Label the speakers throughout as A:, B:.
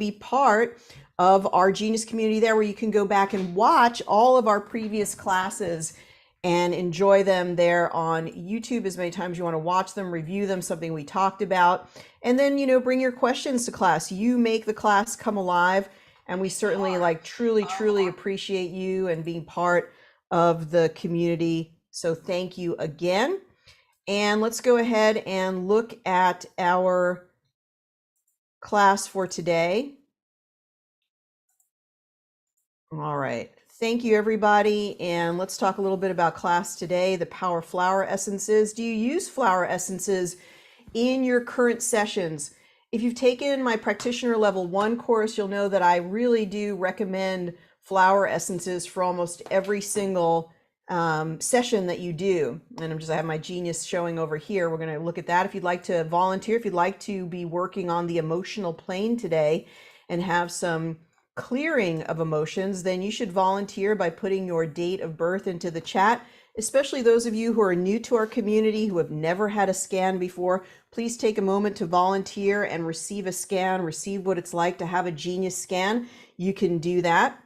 A: be part of our Genius community there, where you can go back and watch all of our previous classes and enjoy them there on YouTube as many times you want to watch them, review them, something we talked about. And then, you know, bring your questions to class. You make the class come alive. And we certainly truly appreciate you and being part of the community. So thank you again. And let's go ahead and look at our class for today. All right. Thank you, everybody. And let's talk a little bit about class today, the power flower essences. Do you use flower essences in your current sessions? If you've taken my practitioner level 1 course, you'll know that I really do recommend flower essences for almost every single session that you do. And I have my Genius showing over here. We're going to look at that. If you'd like to volunteer, if you'd like to be working on the emotional plane today and have some clearing of emotions, then you should volunteer by putting your date of birth into the chat. Especially those of you who are new to our community, who have never had a scan before, please take a moment to volunteer and receive a scan, receive what it's like to have a Genius scan. You can do that.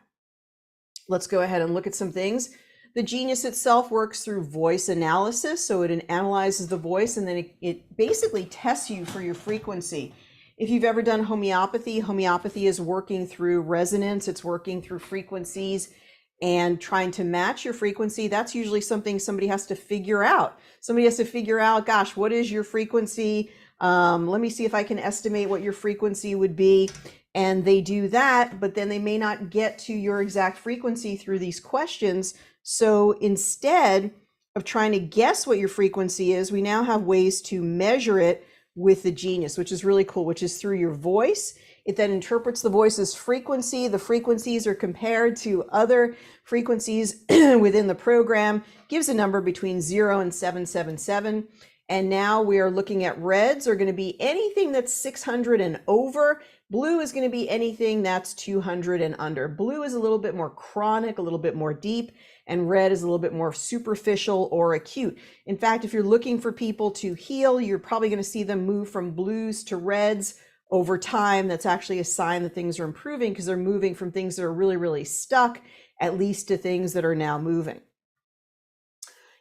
A: Let's go ahead and look at some things. The Genius itself works through voice analysis. So it analyzes the voice, and then it basically tests you for your frequency. If you've ever done homeopathy, homeopathy is working through resonance. It's working through frequencies and trying to match your frequency. That's usually something somebody has to figure out. Somebody has to figure out, gosh, what is your frequency? Let me see if I can estimate what your frequency would be. And they do that, but then they may not get to your exact frequency through these questions. So instead of trying to guess what your frequency is, we now have ways to measure it with the Genius, which is really cool, which is through your voice. It then interprets the voice's frequency. The frequencies are compared to other frequencies within the program, gives a number between 0 and 777. And now we are looking at reds are going to be anything that's 600 and over. Blue is going to be anything that's 200 and under. Blue is a little bit more chronic, a little bit more deep, and red is a little bit more superficial or acute. In fact, if you're looking for people to heal, you're probably going to see them move from blues to reds over time. That's actually a sign that things are improving, because they're moving from things that are really stuck, at least to things that are now moving.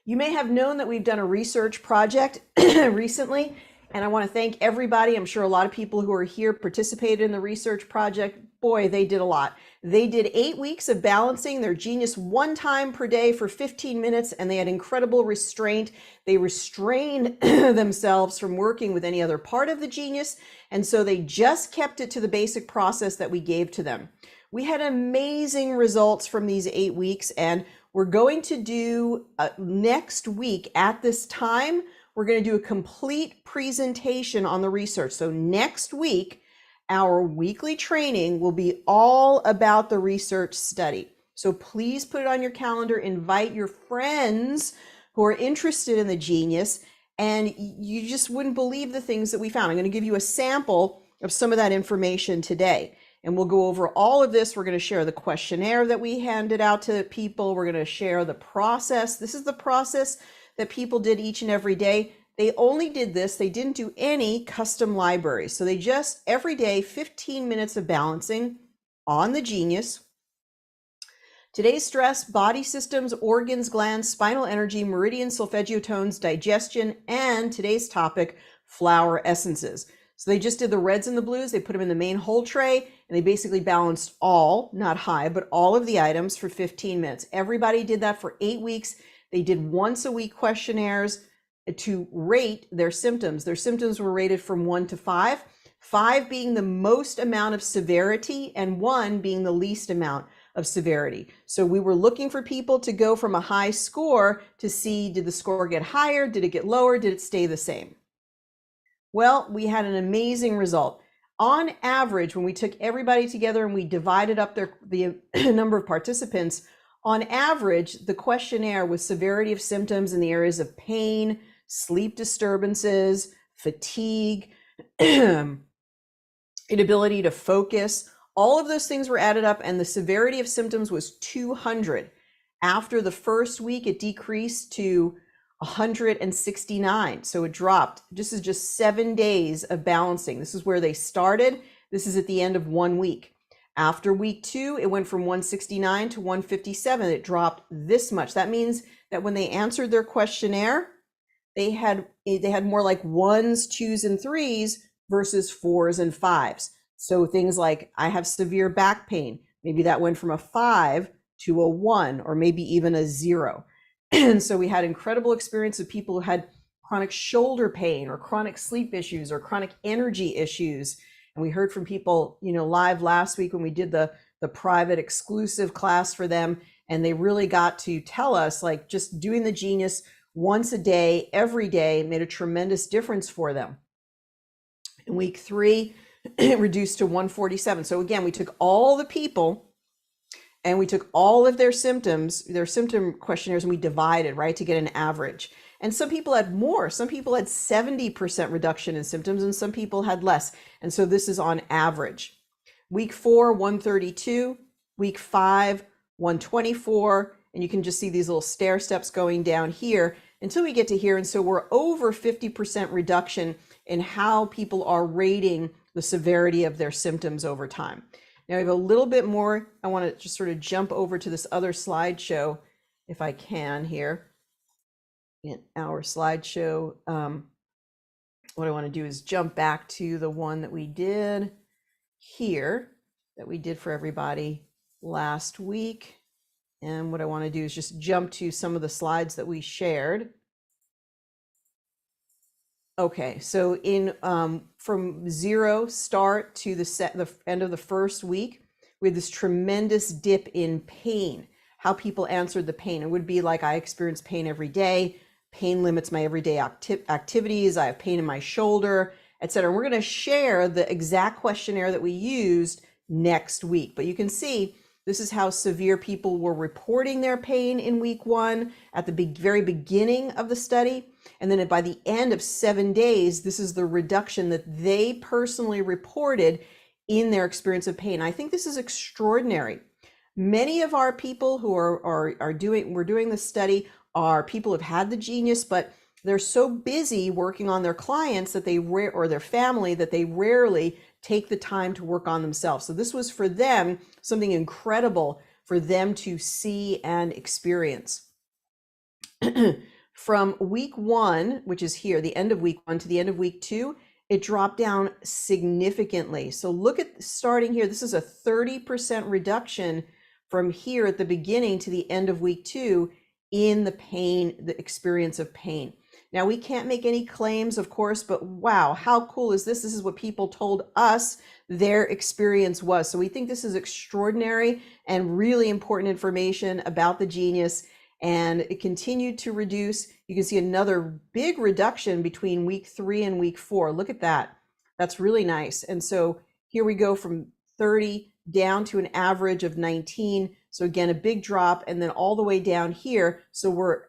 A: You may have known that we've done a research project recently, and I want to thank everybody. I'm sure a lot of people who are here participated in the research project. Boy, they did a lot. They did 8 weeks of balancing their Genius 1 time per day for 15 minutes, and they had incredible restraint. They restrained themselves from working with any other part of the Genius, and so they just kept it to the basic process that we gave to them. We had amazing results from these 8 weeks, and we're going to do next week at this time, we're going to do a complete presentation on the research. So next week, our weekly training will be all about the research study. So please put it on your calendar, invite your friends who are interested in the Genius, and you just wouldn't believe the things that we found. I'm going to give you a sample of some of that information today. And we'll go over all of this. We're going to share the questionnaire that we handed out to people. We're going to share the process. This is the process that people did each and every day. They only did this. They didn't do any custom libraries. So they just, every day, 15 minutes of balancing on the Genius. Today's stress, body systems, organs, glands, spinal energy, meridian, solfeggio tones, digestion, and today's topic, flower essences. So they just did the reds and the blues. They put them in the main whole tray, and they basically balanced all, not high, but all of the items for 15 minutes. Everybody did that for 8 weeks. They did once a week questionnaires to rate their symptoms. Their symptoms were rated from 1 to 5, 5 being the most amount of severity and 1 being the least amount of severity. So we were looking for people to go from a high score to see, did the score get higher? Did it get lower? Did it stay the same? Well, we had an amazing result. On average, when we took everybody together and we divided up the number of participants, on average, the questionnaire with severity of symptoms in the areas of pain, sleep disturbances, fatigue, inability to focus, all of those things were added up, and the severity of symptoms was 200. After the first week, it decreased to 169. So it dropped. This is just 7 days of balancing. This is where they started. This is at the end of 1 week. After week 2, it went from 169 to 157. It dropped this much. That means that when they answered their questionnaire, they had more like 1s, 2s, and 3s versus 4s and 5s. So things like, I have severe back pain. Maybe that went from a 5 to a 1, or maybe even a 0. And so we had incredible experience of people who had chronic shoulder pain or chronic sleep issues or chronic energy issues. And we heard from people, live last week when we did the private exclusive class for them. And they really got to tell us, like, just doing the Genius once a day, every day, made a tremendous difference for them. In week 3, it reduced to 147. So again, we took all the people and we took all of their symptom questionnaires, and we divided, right, to get an average. And some people had more. Some people had 70% reduction in symptoms, and some people had less. And so this is on average. Week 4, 132. Week 5, 124. And you can just see these little stair steps going down here until we get to here. And so we're over 50% reduction in how people are rating the severity of their symptoms over time. Now I have a little bit more. I want to just sort of jump over to this other slideshow if I can here. In our slideshow, what I want to do is jump back to the one that we did here, that we did for everybody last week. And what I want to do is just jump to some of the slides that we shared. Okay, so in from 0 start to the end of the first week, we had this tremendous dip in pain, how people answered the pain. It would be like, I experience pain every day. Pain limits my everyday activities. I have pain in my shoulder, etc. We're going to share the exact questionnaire that we used next week. But you can see this is how severe people were reporting their pain in week 1 at the very beginning of the study. And then by the end of 7 days, this is the reduction that they personally reported in their experience of pain. I think this is extraordinary. Many of our people who we're doing this study are people who've had the Genius, but they're so busy working on their clients that or their family, that they rarely take the time to work on themselves. So this was for them something incredible for them to see and experience. From week 1, which is here, the end of week 1 to the end of week 2, it dropped down significantly. So look at starting here. This is a 30% reduction from here at the beginning to the end of week 2 in the pain, the experience of pain. Now, we can't make any claims, of course, but wow, how cool is this? This is what people told us their experience was. So we think this is extraordinary and really important information about the Genius. And it continued to reduce. You can see another big reduction between week 3 and week 4. Look at that. That's really nice. And so here we go from 30 down to an average of 19. So again, a big drop, and then all the way down here. So we're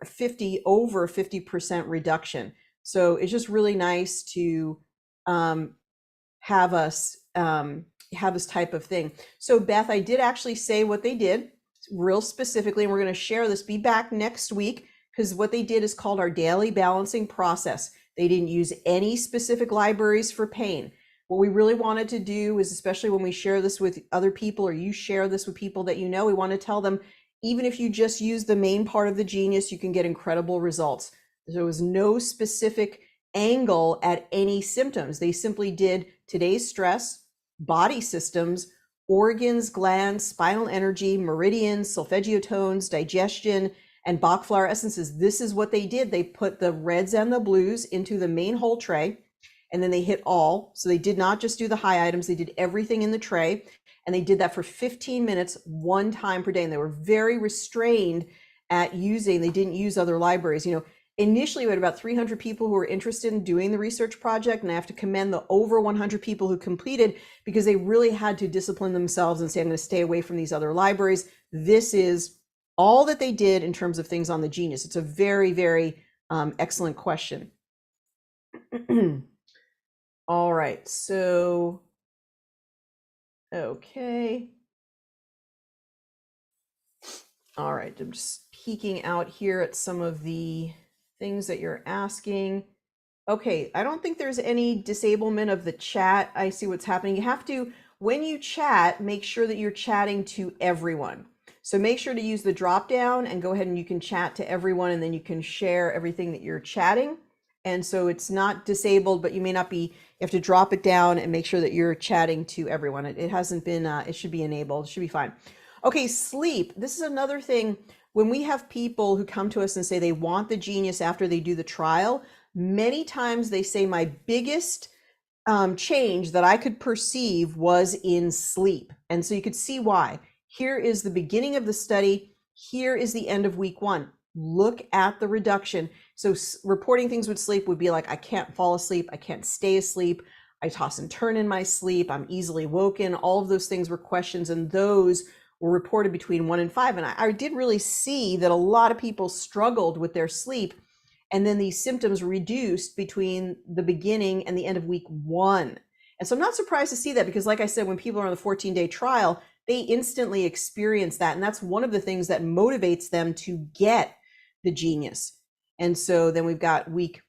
A: over 50% reduction. So it's just really nice to have this type of thing. So Beth, I did actually say what they did real specifically, and we're going to share this. Be back next week, because what they did is called our daily balancing process. They didn't use any specific libraries for pain. What we really wanted to do is, especially when we share this with other people, or you share this with people that you know, we want to tell them, even if you just use the main part of the Genius, you can get incredible results. There was no specific angle at any symptoms. They simply did today's stress, body systems, organs, glands, spinal energy, meridians, solfeggiotones, digestion, and Bach flower essences. This is what they did. They put the reds and the blues into the main whole tray, and then they hit all. So they did not just do the high items, they did everything in the tray. And they did that for 15 minutes, 1 time per day. And they were very restrained at they didn't use other libraries. Initially we had about 300 people who were interested in doing the research project. And I have to commend the over 100 people who completed, because they really had to discipline themselves and say, I'm going to stay away from these other libraries. This is all that they did in terms of things on the Genius. It's a very, very excellent question. All right, so, okay. All right, I'm just peeking out here at some of the things that you're asking. Okay, I don't think there's any disablement of the chat. I see what's happening. You have to, when you chat, make sure that you're chatting to everyone. So make sure to use the drop down and go ahead and you can chat to everyone and then you can share everything that you're chatting. And so it's not disabled, but you may not be, you have to drop it down and make sure that you're chatting to everyone. It hasn't been, it should be enabled, it should be fine. Okay, sleep. This is another thing. When we have people who come to us and say they want the Genius after they do the trial, many times they say my biggest change that I could perceive was in sleep. And so you could see why. Here is the beginning of the study. Here is the end of week 1. Look at the reduction. So reporting things with sleep would be like, I can't fall asleep. I can't stay asleep. I toss and turn in my sleep. I'm easily woken. All of those things were questions, and those were reported between 1 and 5. And I did really see that a lot of people struggled with their sleep. And then these symptoms reduced between the beginning and the end of week 1. And so I'm not surprised to see that, because like I said, when people are on the 14-day trial, they instantly experience that. And that's one of the things that motivates them to get the Genius. And so then we've got week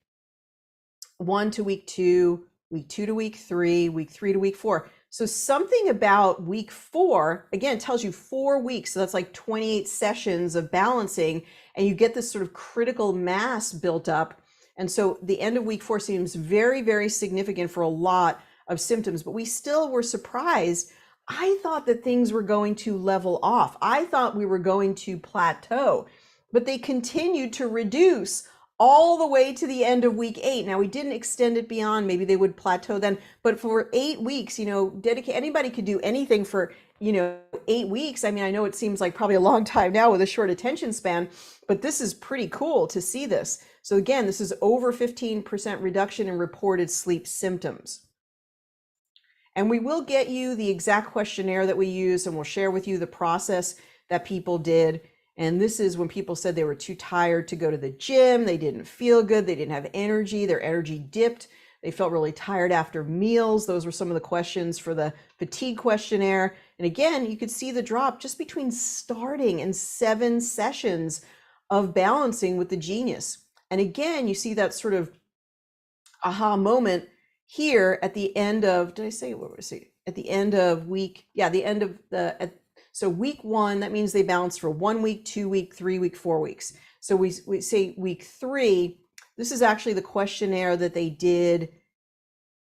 A: 1 to week 2, week 2 to week 3, week 3 to week 4. So something about week 4, again, tells you 4 weeks. So that's like 28 sessions of balancing, and you get this sort of critical mass built up. And so the end of week 4 seems very, very significant for a lot of symptoms, but we still were surprised. I thought that things were going to level off. I thought we were going to plateau, but they continued to reduce all the way to the end of week 8. Now, we didn't extend it beyond, maybe they would plateau then, but for 8 weeks, anybody could do anything for, 8 weeks. I mean, I know it seems like probably a long time now with a short attention span, but this is pretty cool to see this. So again, this is over 15% reduction in reported sleep symptoms. And we will get you the exact questionnaire that we used, and we'll share with you the process that people did. And this is when people said they were too tired to go to the gym, they didn't feel good, they didn't have energy, their energy dipped, they felt really tired after meals. Those were some of the questions for the fatigue questionnaire. And again, you could see the drop just between starting and 7 sessions of balancing with the Genius. And again, you see that sort of aha moment here at the end of, did I say, what was it? At the end of week, yeah, the end of the, so week 1, that means they balanced for 1 week, 2 week, 3 week, 4 weeks. So we say week 3, this is actually the questionnaire that they did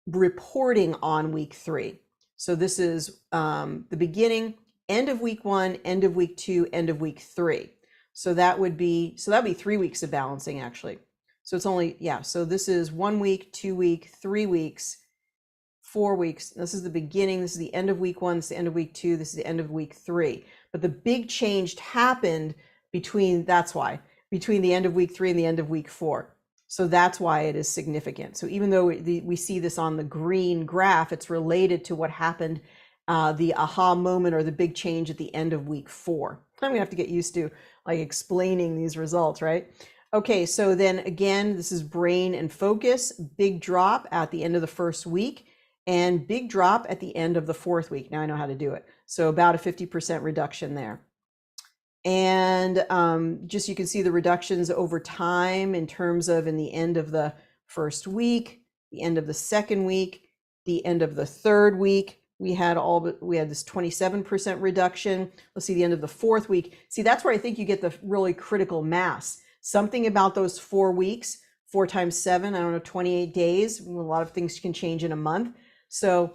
A: reporting on week 3. So this is the beginning, end of week 1, end of week 2, end of week 3. So that'd be 3 weeks of balancing actually. So it's only, yeah, so this is 1 week, 2 week, 3 weeks, 4 weeks. This is the beginning. This is the end of week 1. This is the end of week 2. This is the end of week 3. But the big change happened between the end of week 3 and the end of week 4. So that's why it is significant. So even though we see this on the green graph, it's related to what happened, the aha moment or the big change at the end of week 4. I'm gonna have to get used to like explaining these results, right? Okay, so then again, this is brain and focus, big drop at the end of the first week, and big drop at the end of the 4th week. Now I know how to do it. So about a 50% reduction there. And just you can see the reductions over time in terms of in the end of the first week, the end of the 2nd week, the end of the 3rd week. We had this 27% reduction. Let's see the end of the 4th week. See, that's where I think you get the really critical mass. Something about those 4 weeks, 4 times 7, I don't know, 28 days. A lot of things can change in a month. So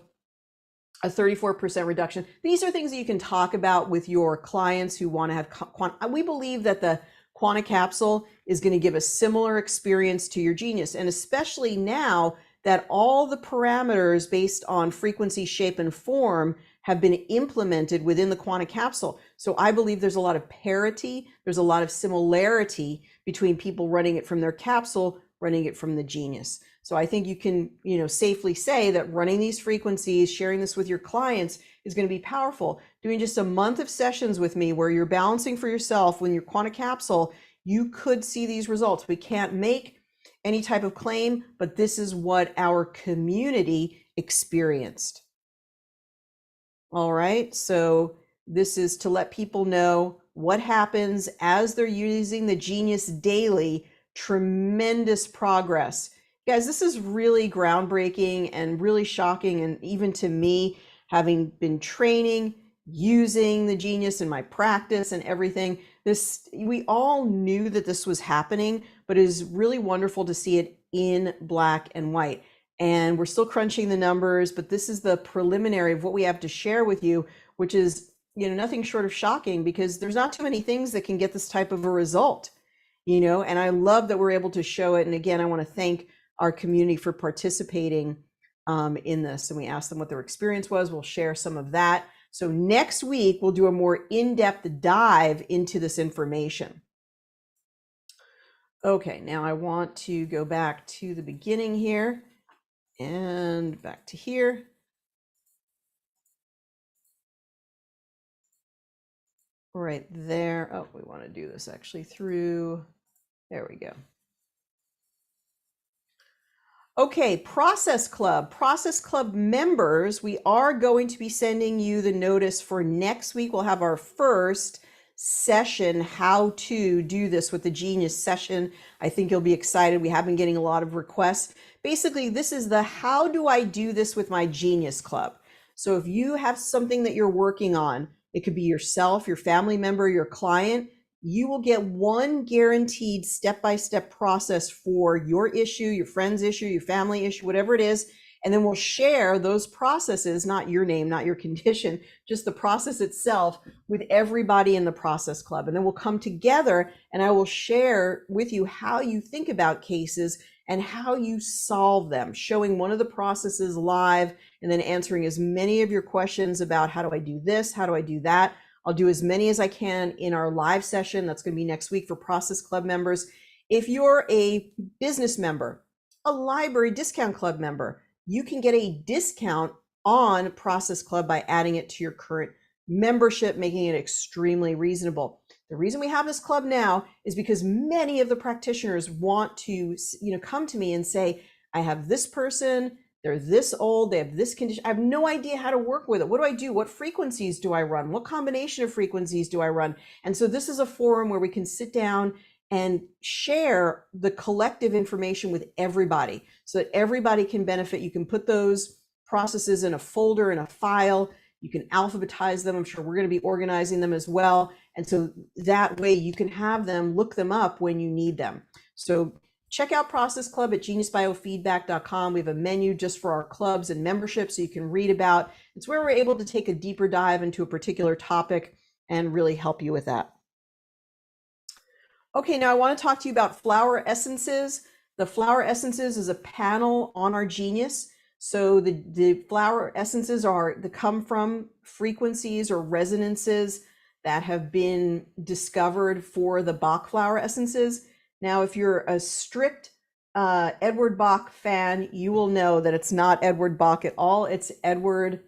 A: a 34% reduction. These are things that you can talk about with your clients who want to have, we believe that the Quanta capsule is going to give a similar experience to your Genius. And especially now that all the parameters based on frequency, shape, and form have been implemented within the Quanta capsule. So I believe there's a lot of parity, there's a lot of similarity between people running it from their capsule, running it from the Genius. So I think you can, safely say that running these frequencies, sharing this with your clients is going to be powerful. Doing just a month of sessions with me where you're balancing for yourself when your Quanta capsule, you could see these results. We can't make any type of claim, but this is what our community experienced. All right, so this is to let people know what happens as they're using the Genius daily. Tremendous progress Guys, this is really groundbreaking and really shocking. And even to me, having been training, using the genius in my practice and everything, this, we all knew that this was happening, but it is really wonderful to see it in black and white. And we're still crunching the numbers, but this is the preliminary of what we have to share with you, which is, nothing short of shocking, because there's not too many things that can get this type of a result, and I love that we're able to show it. And again, I want to thank our community for participating in this. And we asked them what their experience was. We'll share some of that. So next week, we'll do a more in-depth dive into this information. Okay, now I want to go back to the beginning here and back to here. Right there. Oh, we want to do this actually through, there we go. Okay, Process Club. Process Club members, we are going to be sending you the notice for next week. We'll have our first session, how to do this with the Genius session. I think you'll be excited. We have been getting a lot of requests. Basically, this is the how do I do this with my Genius Club. So if you have something that you're working on, it could be yourself, your family member, your client, you will get one guaranteed step-by-step process for your issue, your friend's issue, your family issue, whatever it is. And then we'll share those processes, not your name, not your condition, just the process itself with everybody in the Process Club. And then we'll come together and I will share with you how you think about cases and how you solve them, showing one of the processes live and then answering as many of your questions about how do I do this? How do I do that? I'll do as many as I can in our live session. That's going to be next week for Process Club members. If you're a business member, a library discount club member, you can get a discount on Process Club by adding it to your current membership, making it extremely reasonable. The reason we have this club now is because many of the practitioners want to, come to me and say, I have this person, they're this old, they have this condition. I have no idea how to work with it. What do I do? What frequencies do I run? What combination of frequencies do I run? And so this is a forum where we can sit down and share the collective information with everybody so that everybody can benefit. You can put those processes in a folder, in a file. You can alphabetize them. I'm sure we're going to be organizing them as well. And so that way you can have them, look them up when you need them. So check out Process Club at geniusbiofeedback.com. We have a menu just for our clubs and memberships so you can read about. It's where we're able to take a deeper dive into a particular topic and really help you with that. Okay, now I want to talk to you about flower essences. The flower essences is a panel on our Genius. So the flower essences come from frequencies or resonances that have been discovered for the Bach flower essences. Now, if you're a strict Edward Bach fan, you will know that it's not Edward Bach at all. It's Edward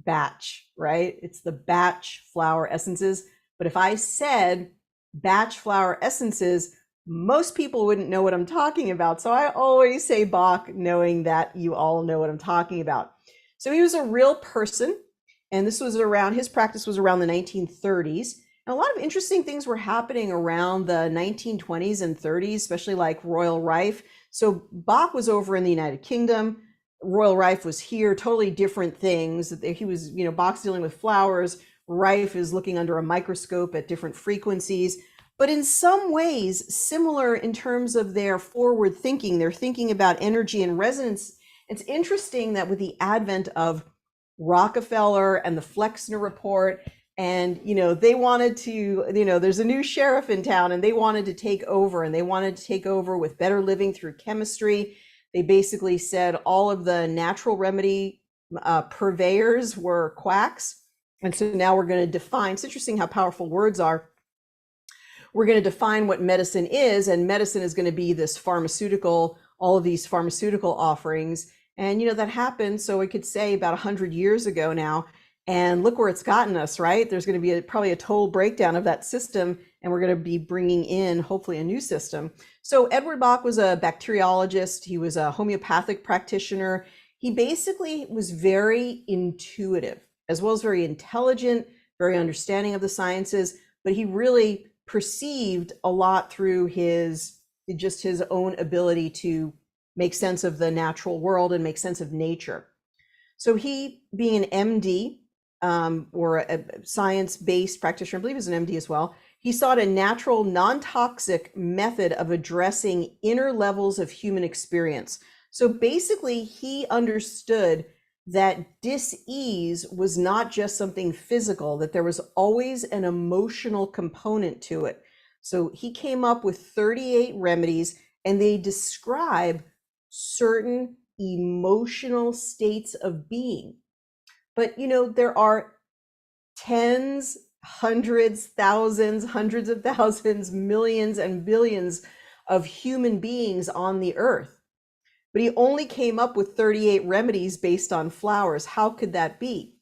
A: Batch, right? It's the Batch flower essences. But if I said Batch flower essences, most people wouldn't know what I'm talking about. So I always say Bach, knowing that you all know what I'm talking about. So he was a real person, and his practice was around the 1930s. And a lot of interesting things were happening around the 1920s and 30s, especially like Royal Rife. So Bach was over in the United Kingdom. Royal Rife was here, totally different things. He was, Bach's dealing with flowers. Rife is looking under a microscope at different frequencies, but in some ways similar in terms of their forward thinking. They're thinking about energy and resonance. It's interesting that with the advent of Rockefeller and the Flexner Report, and they wanted to, there's a new sheriff in town and they wanted to take over, and they wanted to take over with better living through chemistry. They basically said all of the natural remedy purveyors were quacks. And so now we're going to define, it's interesting how powerful words are. We're going to define what medicine is, and medicine is going to be this pharmaceutical, all of these pharmaceutical offerings. And, that happened, so we could say about 100 years ago now, and look where it's gotten us, right? There's going to be probably a total breakdown of that system, and we're going to be bringing in, hopefully, a new system. So Edward Bach was a bacteriologist. He was a homeopathic practitioner. He basically was very intuitive, as well as very intelligent, very understanding of the sciences, but he really perceived a lot through his own ability to make sense of the natural world and make sense of nature. So he, being an MD, or a science-based practitioner, I believe he's an MD as well, he sought a natural, non-toxic method of addressing inner levels of human experience. So basically, he understood that dis-ease was not just something physical, that there was always an emotional component to it. So he came up with 38 remedies, and they describe certain emotional states of being. But there are tens, hundreds, thousands, hundreds of thousands, millions and billions of human beings on the earth. But he only came up with 38 remedies based on flowers. How could that be?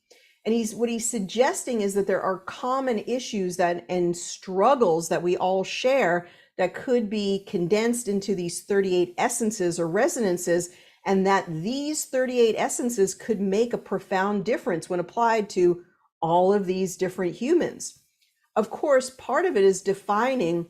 A: And what he's suggesting is that there are common issues and struggles that we all share that could be condensed into these 38 essences or resonances, and that these 38 essences could make a profound difference when applied to all of these different humans. Of course, part of it is defining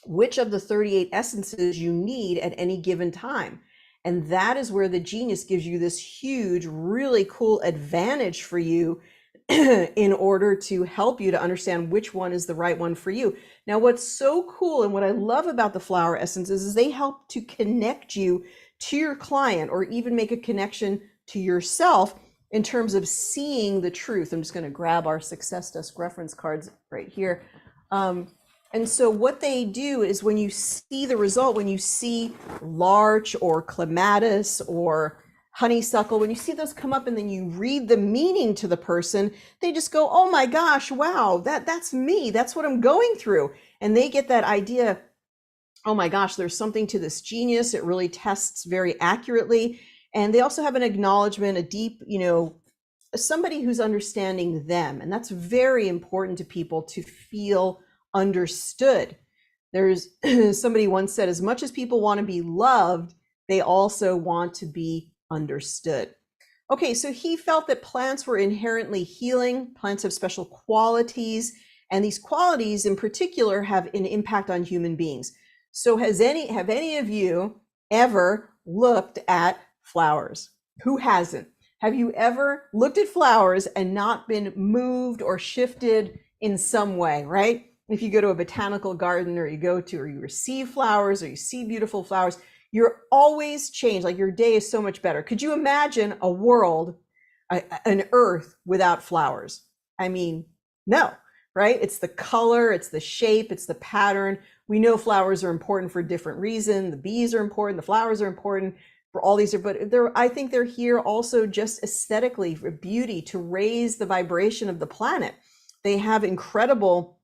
A: which of the 38 essences you need at any given time. And that is where the genius gives you this huge, really cool advantage for you in order to help you to understand which one is the right one for you. Now, what's so cool and what I love about the flower essences is they help to connect you to your client, or even make a connection to yourself in terms of seeing the truth. I'm just going to grab our Success Desk reference cards right here. And so what they do is, when you see the result, when you see larch or clematis or honeysuckle, when you see those come up and then you read the meaning to the person, they just go, oh my gosh, wow, that's me. That's what I'm going through. And they get that idea, oh my gosh, there's something to this genius. It really tests very accurately. And they also have an acknowledgement, a deep, somebody who's understanding them. And that's very important to people, to feel understood. There's somebody once said, as much as people want to be loved, they also want to be understood. Okay, so he felt that plants were inherently healing. Plants have special qualities, and these qualities in particular have an impact on human beings. So have any of you ever looked at flowers? Who hasn't? Have you ever looked at flowers and not been moved or shifted in some way, right? If you go to a botanical garden, or you receive flowers, or you see beautiful flowers, you're always changed. Like, your day is so much better. Could you imagine a world, an earth without flowers? I mean, no, right? It's the color, it's the shape, it's the pattern. We know flowers are important for different reasons. The bees are important, the flowers are important for all these, but I think they're here also just aesthetically, for beauty, to raise the vibration of the planet. They have incredible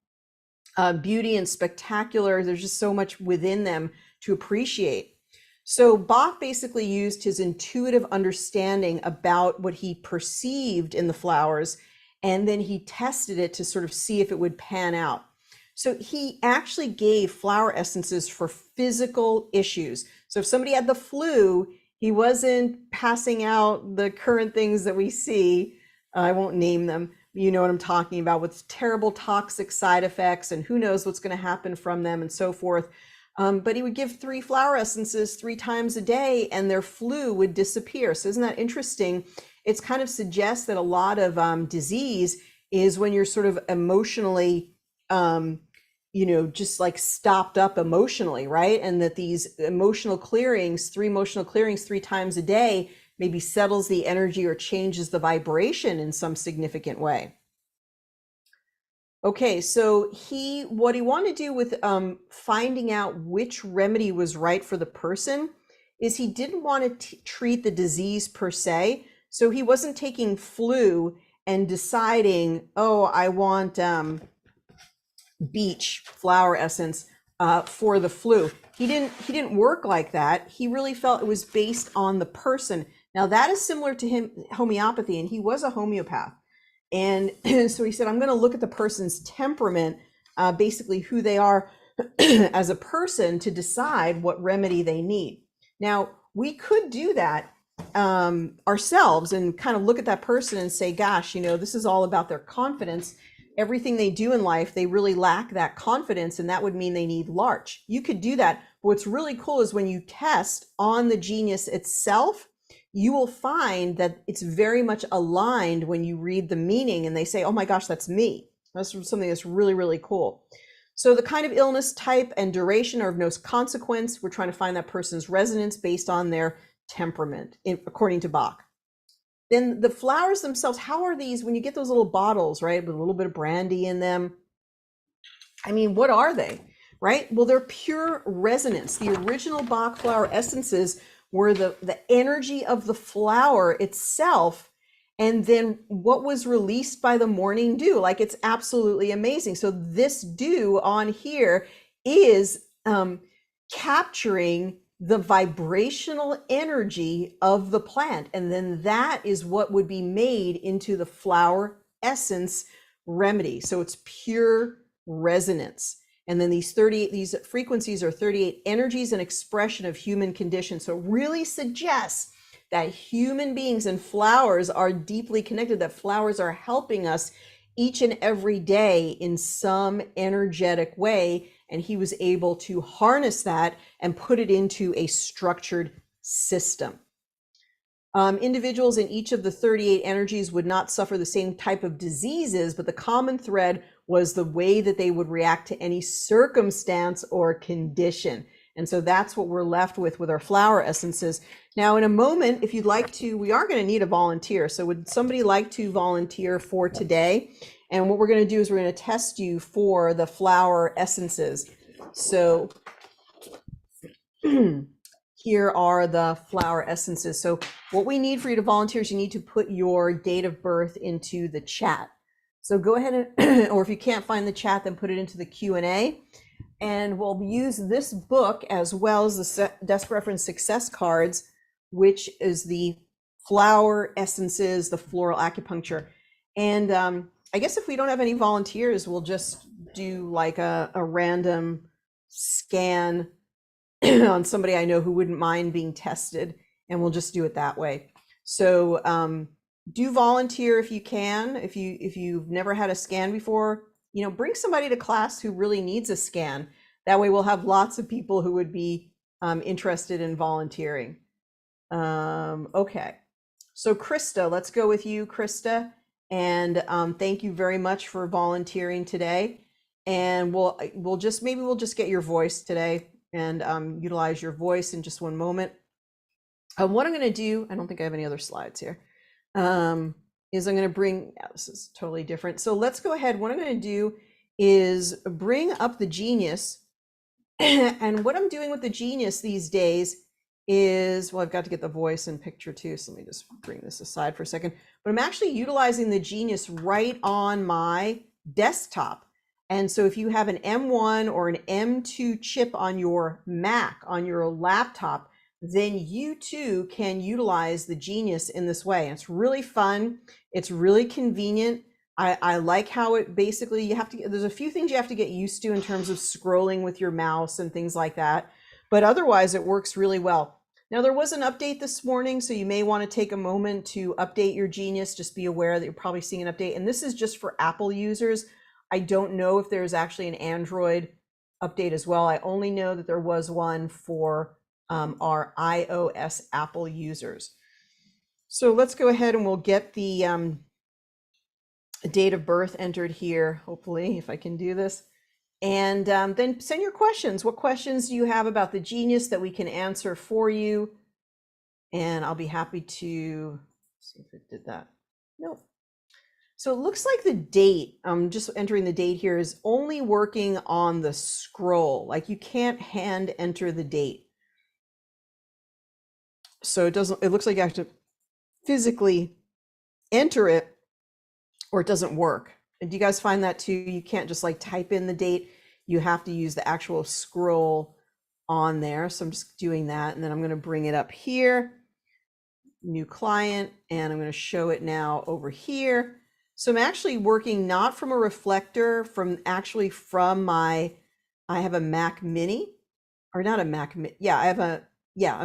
A: beauty and spectacular. There's just so much within them to appreciate. So Bach basically used his intuitive understanding about what he perceived in the flowers, and then he tested it to sort of see if it would pan out. So he actually gave flower essences for physical issues. So if somebody had the flu, he wasn't passing out the current things that we see. I won't name them. You know what I'm talking about, with terrible toxic side effects, and who knows what's going to happen from them and so forth. But he would give 3 flower essences 3 times a day, and their flu would disappear. So isn't that interesting? It's kind of suggests that a lot of disease is when you're sort of emotionally, just like stopped up emotionally, right? And that these emotional clearings, 3 emotional clearings 3 times a day, maybe settles the energy or changes the vibration in some significant way. Okay, so what he wanted to do with finding out which remedy was right for the person is he didn't want to treat the disease per se. So he wasn't taking flu and deciding, oh, I want beech flower essence for the flu. He didn't work like that. He really felt it was based on the person. Now that is similar to homeopathy, and he was a homeopath. And so he said, I'm going to look at the person's temperament, basically who they are as a person, to decide what remedy they need. Now, we could do that ourselves and kind of look at that person and say, gosh, this is all about their confidence. everything they do in life, they really lack that confidence, and that would mean they need larch. You could do that. But what's really cool is when you test on the genius itself, you will find that it's very much aligned when you read the meaning and they say, oh my gosh, that's me. That's something that's really, really cool. So the kind of illness type and duration are of no consequence. We're trying to find that person's resonance based on their temperament, according to Bach. Then the flowers themselves, how are these, when you get those little bottles, right, with a little bit of brandy in them? I mean, what are they, right? Well, they're pure resonance. The original Bach flower essences were the energy of the flower itself, and then what was released by the morning dew. Like, it's absolutely amazing. So this dew on here is capturing the vibrational energy of the plant, and then that is what would be made into the flower essence remedy. So it's pure resonance. And then these frequencies are 38 energies and expression of human condition. So it really suggests that human beings and flowers are deeply connected, that flowers are helping us each and every day in some energetic way. And he was able to harness that and put it into a structured system. Individuals in each of the 38 energies would not suffer the same type of diseases, but the common thread was the way that they would react to any circumstance or condition. And so that's what we're left with our flower essences. Now, in a moment, if you'd like to, we are going to need a volunteer. So would somebody like to volunteer for today? And what we're going to do is we're going to test you for the flower essences. So here are the flower essences. So what we need for you to volunteer is you need to put your date of birth into the chat. So go ahead and, or if you can't find the chat, then put it into the Q&A. And we'll use this book as well as the Desk Reference Success Cards, which is the flower essences, the floral acupuncture. And I guess if we don't have any volunteers, we'll just do like a random scan on somebody I know who wouldn't mind being tested, and we'll just do it that way. So do volunteer if you can. If you've never had a scan before, bring somebody to class who really needs a scan. That way we'll have lots of people who would be interested in volunteering. Okay, so Krista, let's go with you, Krista. And thank you very much for volunteering today. And we'll just get your voice today and utilize your voice in just one moment. What I'm going to do, I don't think I have any other slides here, is I'm going to bring, this is totally different. So let's go ahead. What I'm going to do is bring up the genius. And what I'm doing with the genius these days is, well, I've got to get the voice and picture too. So let me just bring this aside for a second. But I'm actually utilizing the genius right on my desktop. And so if you have an M1 or an M2 chip on your Mac, on your laptop, then you too can utilize the genius in this way. And it's really fun. It's really convenient. I like how it basically, there's a few things you have to get used to in terms of scrolling with your mouse and things like that. But otherwise it works really well. Now there was an update this morning, so you may want to take a moment to update your genius. Just be aware that you're probably seeing an update. And this is just for Apple users. I don't know if there's actually an Android update as well. I only know that there was one for our iOS Apple users. So let's go ahead and we'll get the date of birth entered here, hopefully, if I can do this. And then send your questions. What questions do you have about the genius that we can answer for you? And I'll be happy to see if it did that. Nope. So it looks like the date, I'm just entering the date here, is only working on the scroll. Like you can't hand enter the date. So it looks like you have to physically enter it or it doesn't work. And do you guys find that too? You can't just like type in the date. You have to use the actual scroll on there. So I'm just doing that. And then I'm going to bring it up here, new client, and I'm going to show it now over here. So I'm actually working not from a reflector, from my, I have a Mac Mini, or not a Mac Mini. Yeah, I have a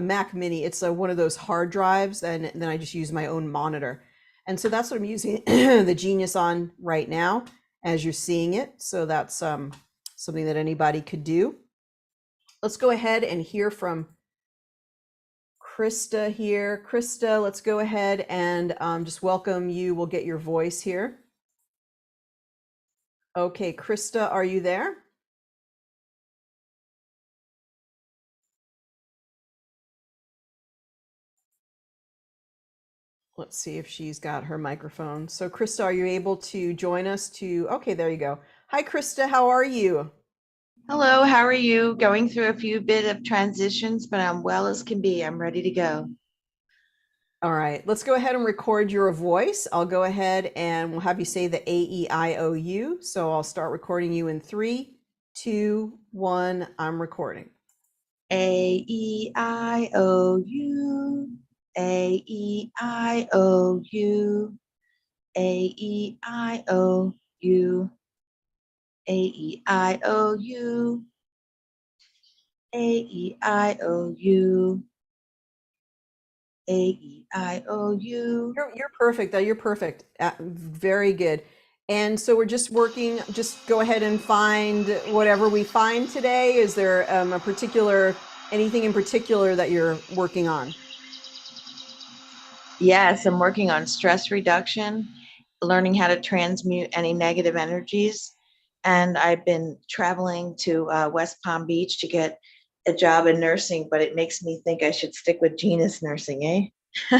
A: Mac Mini. It's one of those hard drives, and then I just use my own monitor. And so that's what I'm using the Genius on right now. as you're seeing it. So that's something that anybody could do. Let's go ahead and hear from Krista here. Krista, let's go ahead and just welcome you. We'll get your voice here. Okay, Krista, are you there? Let's see if she's got her microphone. So Krista, are you able to join us okay, there you go. Hi, Krista, how are you?
B: Hello, how are you? Going through a few bit of transitions, but I'm well as can be. I'm ready to go.
A: All right, let's go ahead and record your voice. I'll go ahead and we'll have you say the A-E-I-O-U. So I'll start recording you in 3, 2, 1. I'm recording.
B: A-E-I-O-U, A-E-I-O-U, A-E-I-O-U, A-E-I-O-U, A-E-I-O-U, A-E-I-O-U.
A: You're perfect, though. You're perfect. Very good. And so we're just working, just go ahead and find whatever we find today. Is there anything in particular that you're working on?
B: Yes, I'm working on stress reduction, learning how to transmute any negative energies. And I've been traveling to West Palm Beach to get a job in nursing, but it makes me think I should stick with Genius nursing, eh?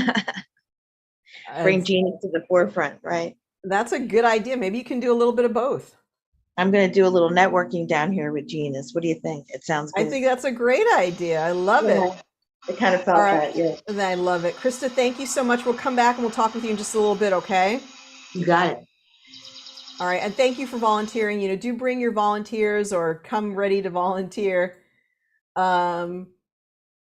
B: Bring Genius to the forefront, right?
A: That's a good idea. Maybe you can do a little bit of both.
B: I'm going to do a little networking down here with Genius. What do you think? It sounds
A: I
B: good.
A: think that's a great idea. I love it.
B: Yeah, I kind of
A: All
B: felt
A: right.
B: that, yeah.
A: I love it. Krista, thank you so much. We'll come back and we'll talk with you in just a little bit, okay?
B: You got it.
A: All right. And thank you for volunteering. Do bring your volunteers or come ready to volunteer.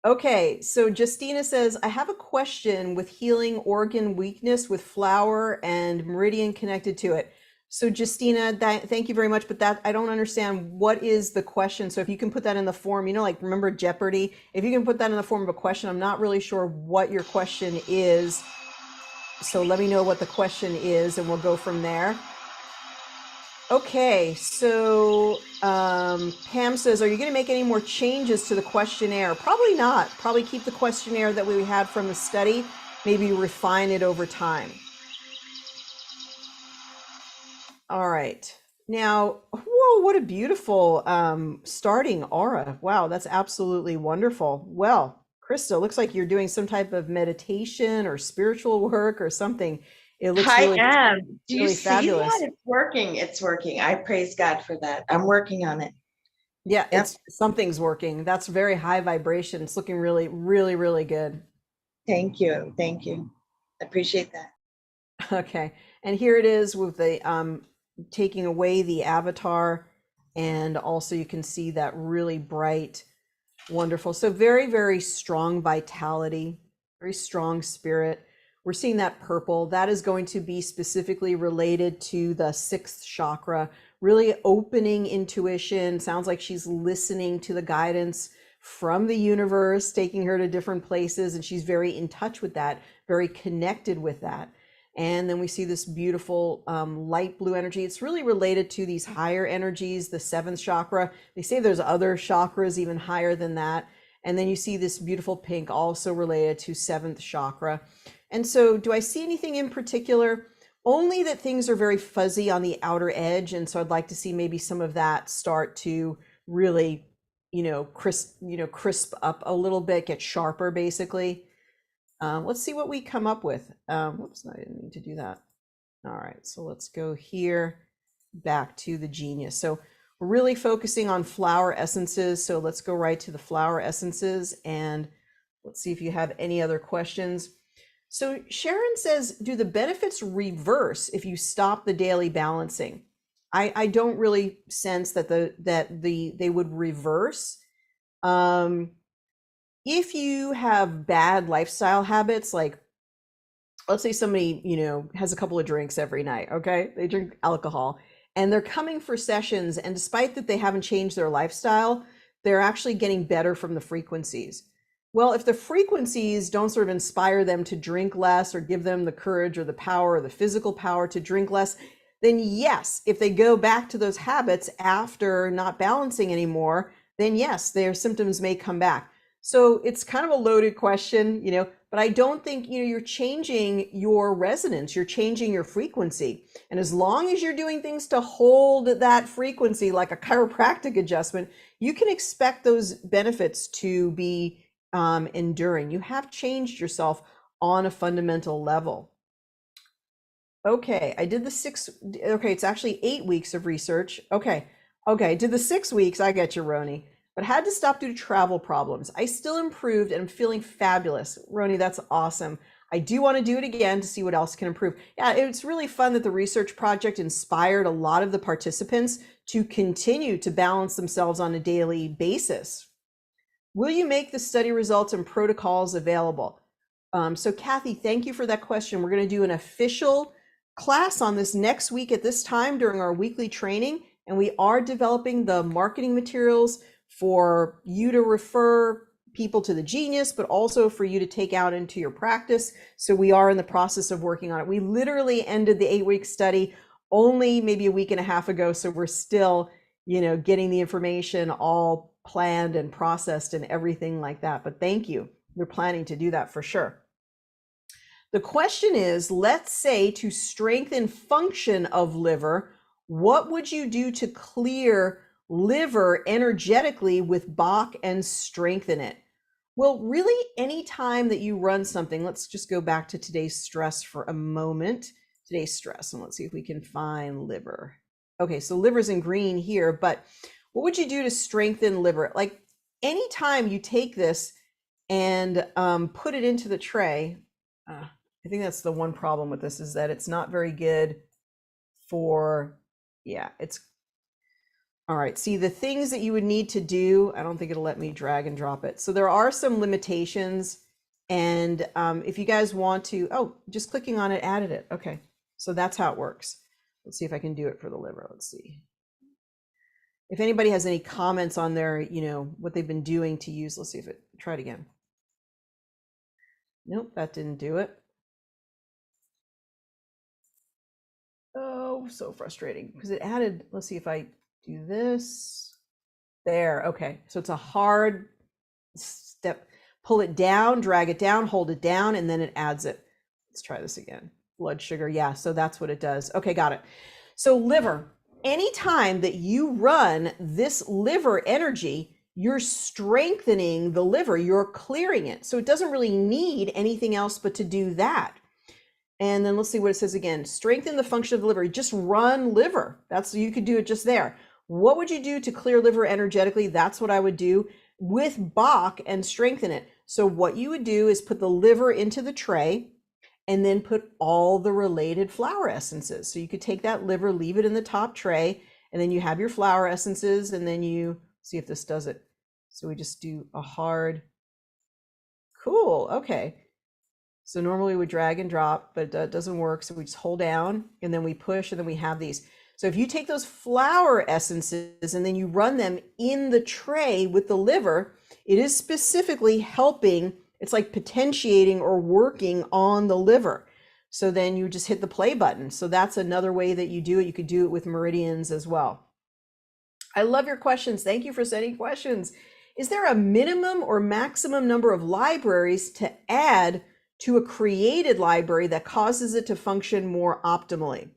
A: Okay, so Justina says, I have a question with healing organ weakness with flower and meridian connected to it. So Justina, thank you very much, but that I don't understand what is the question. So if you can put that in the form, like remember Jeopardy? If you can put that in the form of a question, I'm not really sure what your question is. So let me know what the question is and we'll go from there. Okay, so Pam says, are you going to make any more changes to the questionnaire? Probably not. Probably keep the questionnaire that we had from the study, maybe refine it over time. All right. Now, whoa, what a beautiful starting aura. Wow, that's absolutely wonderful. Well, Krista, looks like you're doing some type of meditation or spiritual work or something. It looks
B: I
A: really,
B: am. Do you
A: really
B: see
A: fabulous.
B: that? It's working. It's working. I praise God for that. I'm working on it.
A: Yeah,
B: Yep.
A: something's working. That's very high vibration. It's looking really, really, really good.
B: Thank you. Thank you. I appreciate that.
A: Okay, and here it is with the taking away the avatar, and also you can see that really bright, wonderful. So very, very strong vitality, very strong spirit. We're seeing that purple. That is going to be specifically related to the sixth chakra, really opening intuition. Sounds like she's listening to the guidance from the universe, taking her to different places, and she's very in touch with that, very connected with that. And then we see this beautiful light blue energy. It's really related to these higher energies, the seventh chakra. They say there's other chakras even higher than that. And then you see this beautiful pink also related to seventh chakra. And so do I see anything in particular? Only that things are very fuzzy on the outer edge. And so I'd like to see maybe some of that start to really, crisp up a little bit, get sharper basically. Let's see what we come up with. Whoops, I didn't mean to do that. All right, so let's go here back to the genius. So we're really focusing on flower essences. So let's go right to the flower essences and let's see if you have any other questions. So Sharon says, do the benefits reverse if you stop the daily balancing? I don't really sense that they would reverse. If you have bad lifestyle habits, like let's say somebody, has a couple of drinks every night, okay? They drink alcohol and they're coming for sessions, and despite that they haven't changed their lifestyle, they're actually getting better from the frequencies. Well, if the frequencies don't sort of inspire them to drink less or give them the courage or the power or the physical power to drink less, then yes, if they go back to those habits after not balancing anymore, then yes, their symptoms may come back. So it's kind of a loaded question, but I don't think, you're changing your resonance, you're changing your frequency. And as long as you're doing things to hold that frequency, like a chiropractic adjustment, you can expect those benefits to be enduring. You have changed yourself on a fundamental level. Okay, I did the okay, it's actually 8 weeks of research. Okay, did the 6 weeks, I get you, Roni, but had to stop due to travel problems. I still improved and I'm feeling fabulous. Roni, that's awesome. I do want to do it again to see what else can improve. Yeah, it's really fun that the research project inspired a lot of the participants to continue to balance themselves on a daily basis. Will you make the study results and protocols available? So Kathy, thank you for that question. We're going to do an official class on this next week at this time during our weekly training, and we are developing the marketing materials for you to refer people to the Genius, but also for you to take out into your practice. So we are in the process of working on it. We literally ended the 8-week study only maybe a week and a half ago, so we're still, getting the information all planned and processed and everything like that. But thank you. We're planning to do that for sure. The question is, let's say to strengthen function of liver, what would you do to clear liver energetically with Bach and strengthen it? Well, really, anytime that you run something, let's just go back to today's stress for a moment. Today's stress, and let's see if we can find liver. Okay, so liver's in green here, but what would you do to strengthen liver? Like anytime you take this and put it into the tray, I think that's the one problem with this, is that it's not very good for, it's, all right. See, the things that you would need to do, I don't think it'll let me drag and drop it. So there are some limitations. And if you guys want to, just clicking on it, added it. Okay. So that's how it works. Let's see if I can do it for the liver. Let's see. If anybody has any comments on their, what they've been doing to use, let's see if try it again. Nope, that didn't do it. Oh, so frustrating because it added, let's see if I do this. There, okay. So it's a hard step. Pull it down, drag it down, hold it down, and then it adds it. Let's try this again. Blood sugar, yeah, so that's what it does. Okay, got it. So liver, anytime that you run this liver energy, you're strengthening the liver, you're clearing it. So it doesn't really need anything else but to do that. And then let's see what it says again. Strengthen the function of the liver. Just run liver. You could do it just there. What would you do to clear liver energetically? That's what I would do with Bach and strengthen it. So what you would do is put the liver into the tray and then put all the related flower essences. So you could take that liver, leave it in the top tray, and then you have your flower essences, and then you see if this does it. So we just do a hard, cool, okay. So normally we drag and drop, but it doesn't work. So we just hold down and then we push and then we have these. So if you take those flower essences and then you run them in the tray with the liver, it is specifically helping. It's like potentiating or working on the liver. So then you just hit the play button. So that's another way that you do it. You could do it with meridians as well. I love your questions. Thank you for sending questions. Is there a minimum or maximum number of libraries to add to a created library that causes it to function more optimally?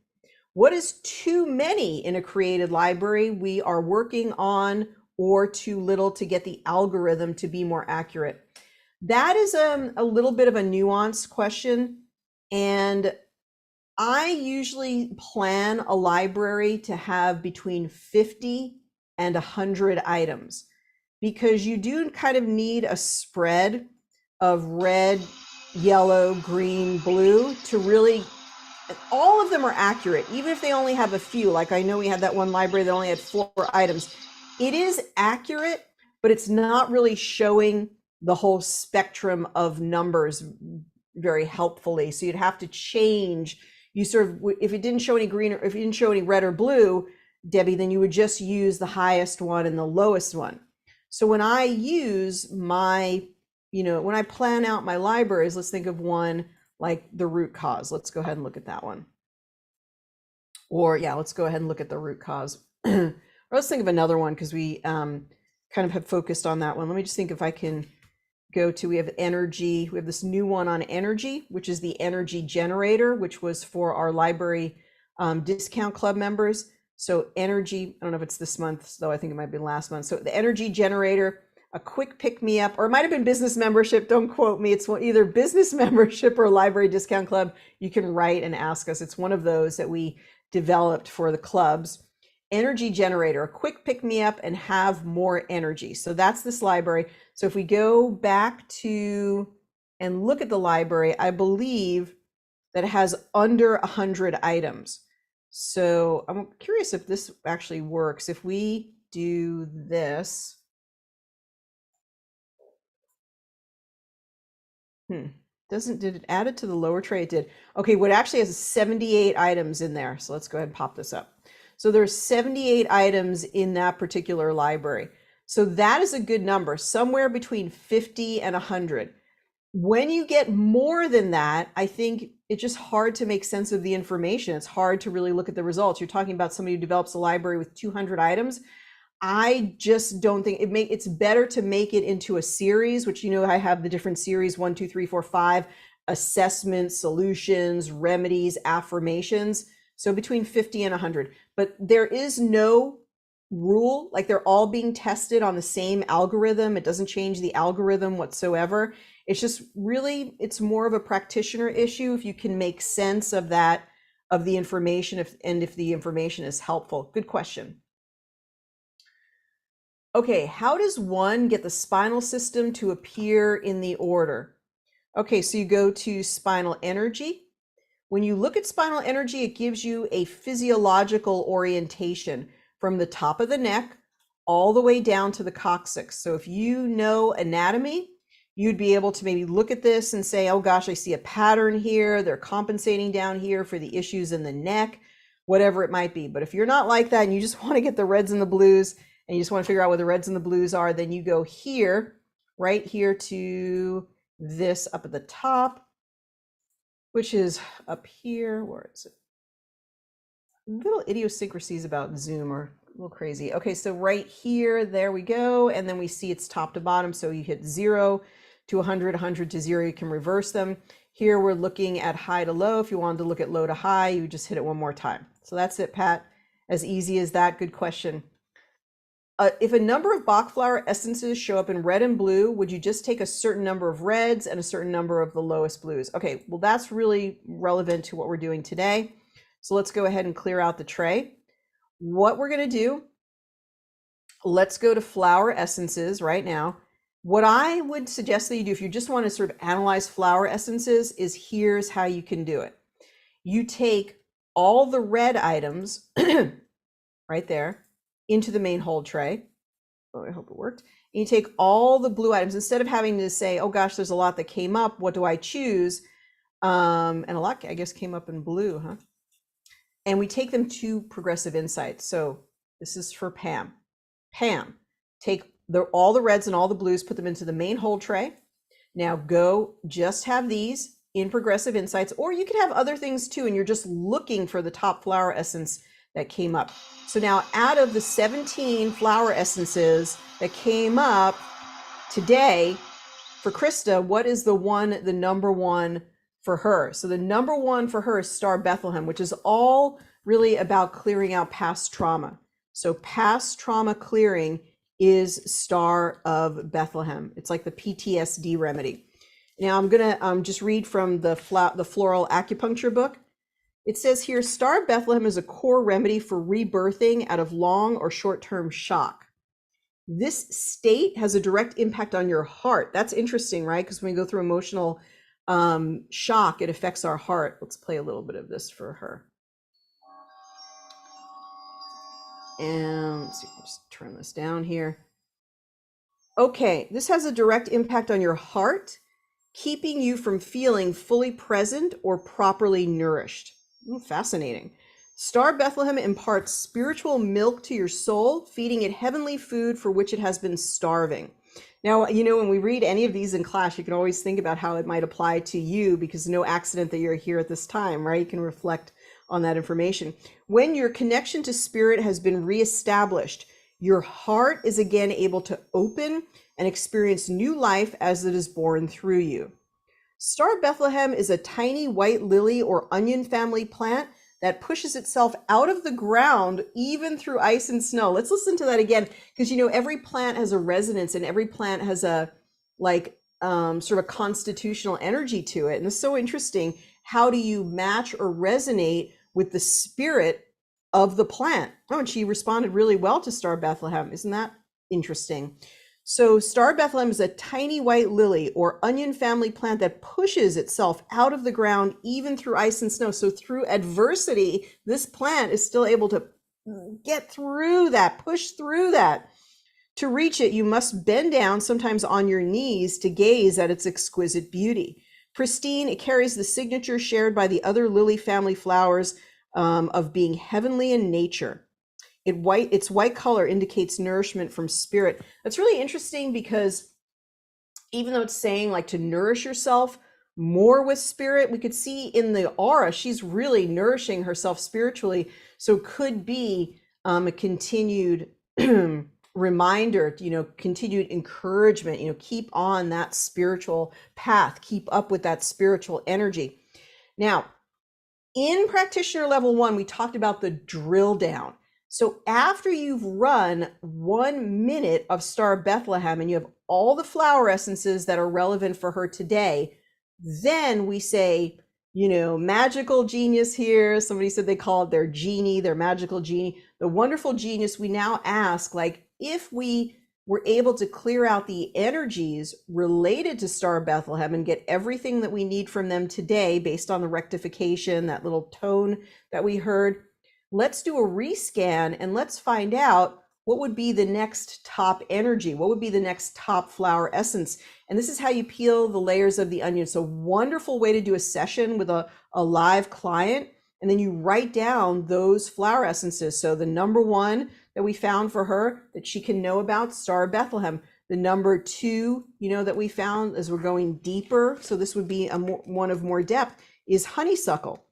A: What is too many in a created library we are working on, or too little to get the algorithm to be more accurate? That is a little bit of a nuanced question. And I usually plan a library to have between 50 and 100 items, because you do kind of need a spread of red, yellow, green, blue to really, all of them are accurate, even if they only have a few. Like I know we had that one library that only had 4 items. It is accurate, but it's not really showing the whole spectrum of numbers very helpfully. So you'd have to change. You sort of, if it didn't show any green, or if it didn't show any red or blue, Debbie, then you would just use the highest one and the lowest one. So when I use my, when I plan out my libraries, let's think of one like the root cause. Let's go ahead and look at that one. Or yeah, let's go ahead and look at the root cause. Or let's think of another one because we kind of have focused on that one. Let me just think if I can go to, we have energy. We have this new one on energy, which is the energy generator, which was for our library discount club members. So energy, I don't know if it's this month, though I think it might be last month. So the energy generator, a quick pick me up, or it might have been business membership. Don't quote me. It's either business membership or library discount club. You can write and ask us. It's one of those that we developed for the clubs. Energy generator, a quick pick me up and have more energy. So that's this library. So if we go back to and look at the library, I believe that it has under 100 items. So I'm curious if this actually works. If we do this, did it add it to the lower tray? It did. Okay, what actually has 78 items in there. So let's go ahead and pop this up. So there's 78 items in that particular library. So that is a good number, somewhere between 50 and 100. When you get more than that, I think it's just hard to make sense of the information. It's hard to really look at the results. You're talking about somebody who develops a library with 200 items. I just don't think it's better to make it into a series, which, I have the different series, 1, 2, 3, 4, 5, assessments, solutions, remedies, affirmations. So between 50 and 100, but there is no rule, like they're all being tested on the same algorithm. It doesn't change the algorithm whatsoever. It's just really, it's more of a practitioner issue. If you can make sense of that, of the information, if the information is helpful. Good question. Okay, how does one get the spinal system to appear in the order? Okay, so you go to spinal energy. When you look at spinal energy, it gives you a physiological orientation from the top of the neck all the way down to the coccyx. So if you know anatomy, you'd be able to maybe look at this and say, oh gosh, I see a pattern here. They're compensating down here for the issues in the neck, whatever it might be. But if you're not like that and you just want to get the reds and the blues, and you just want to figure out what the reds and the blues are, then you go here, right here to this up at the top, which is up here. Where is it? Little idiosyncrasies about Zoom are a little crazy. Okay, so right here, there we go. And then we see it's top to bottom. So you hit 0 to 100, 100 to 0, you can reverse them. Here we're looking at high to low. If you wanted to look at low to high, you just hit it one more time. So that's it, Pat. As easy as that. Good question. If a number of Bach flower essences show up in red and blue, would you just take a certain number of reds and a certain number of the lowest blues? Okay, well, that's really relevant to what we're doing today. So let's go ahead and clear out the tray. What we're going to do, let's go to flower essences right now. What I would suggest that you do if you just want to sort of analyze flower essences is here's how you can do it. You take all the red items right there into the main hold tray. Oh, I hope it worked. And you take all the blue items instead of having to say, oh gosh, there's a lot that came up. What do I choose? And a lot, I guess, came up in blue, huh? And we take them to Progressive Insights. So this is for Pam. Pam, take all the reds and all the blues, put them into the main hold tray. Now go just have these in Progressive Insights, or you can have other things too, and you're just looking for the top flower essence that came up. So now out of the 17 flower essences that came up today for Krista, what is the number one for her? So the number one for her is Star Bethlehem, which is all really about clearing out past trauma. So past trauma clearing is Star of Bethlehem. It's like the PTSD remedy. Now I'm gonna just read from the floral acupuncture book. It says here, Star Bethlehem is a core remedy for rebirthing out of long or short-term shock. This state has a direct impact on your heart. That's interesting, right? Because when we go through emotional shock, it affects our heart. Let's play a little bit of this for her. And let's see, just turn this down here. Okay, this has a direct impact on your heart, keeping you from feeling fully present or properly nourished. Fascinating. Star Bethlehem imparts spiritual milk to your soul, feeding it heavenly food for which it has been starving. Now, when we read any of these in class, you can always think about how it might apply to you, because no accident that you're here at this time, right? You can reflect on that information. When your connection to spirit has been reestablished, your heart is again able to open and experience new life as it is born through you. Star Bethlehem is a tiny white lily or onion family plant that pushes itself out of the ground even through ice and snow. Let's listen to that again, because every plant has a resonance and every plant has a sort of a constitutional energy to it. And it's so interesting. How do you match or resonate with the spirit of the plant? Oh, and she responded really well to Star Bethlehem. Isn't that interesting? So Star Bethlehem is a tiny white lily or onion family plant that pushes itself out of the ground even through ice and snow. So through adversity, this plant is still able to get through that, push through that. To reach it, you must bend down, sometimes on your knees, to gaze at its exquisite beauty. Pristine, it carries the signature shared by the other lily family flowers of being heavenly in nature. Its white color indicates nourishment from spirit. That's really interesting because even though it's saying like to nourish yourself more with spirit, we could see in the aura, she's really nourishing herself spiritually. So could be a continued reminder, continued encouragement, keep on that spiritual path, keep up with that spiritual energy. Now, in practitioner level 1, we talked about the drill down. So after you've run 1 minute of Star Bethlehem and you have all the flower essences that are relevant for her today, then we say, magical genius here. Somebody said they call it their genie, their magical genie, the wonderful genius. We now ask, if we were able to clear out the energies related to Star Bethlehem and get everything that we need from them today based on the rectification, that little tone that we heard, let's do a rescan and let's find out what would be the next top energy, what would be the next top flower essence. And this is how you peel the layers of the onion. So wonderful way to do a session with a live client. And then you write down those flower essences. So the number 1 that we found for her that she can know about, Star Bethlehem. The number 2, that we found as we're going deeper, so this would be one of more depth, is honeysuckle.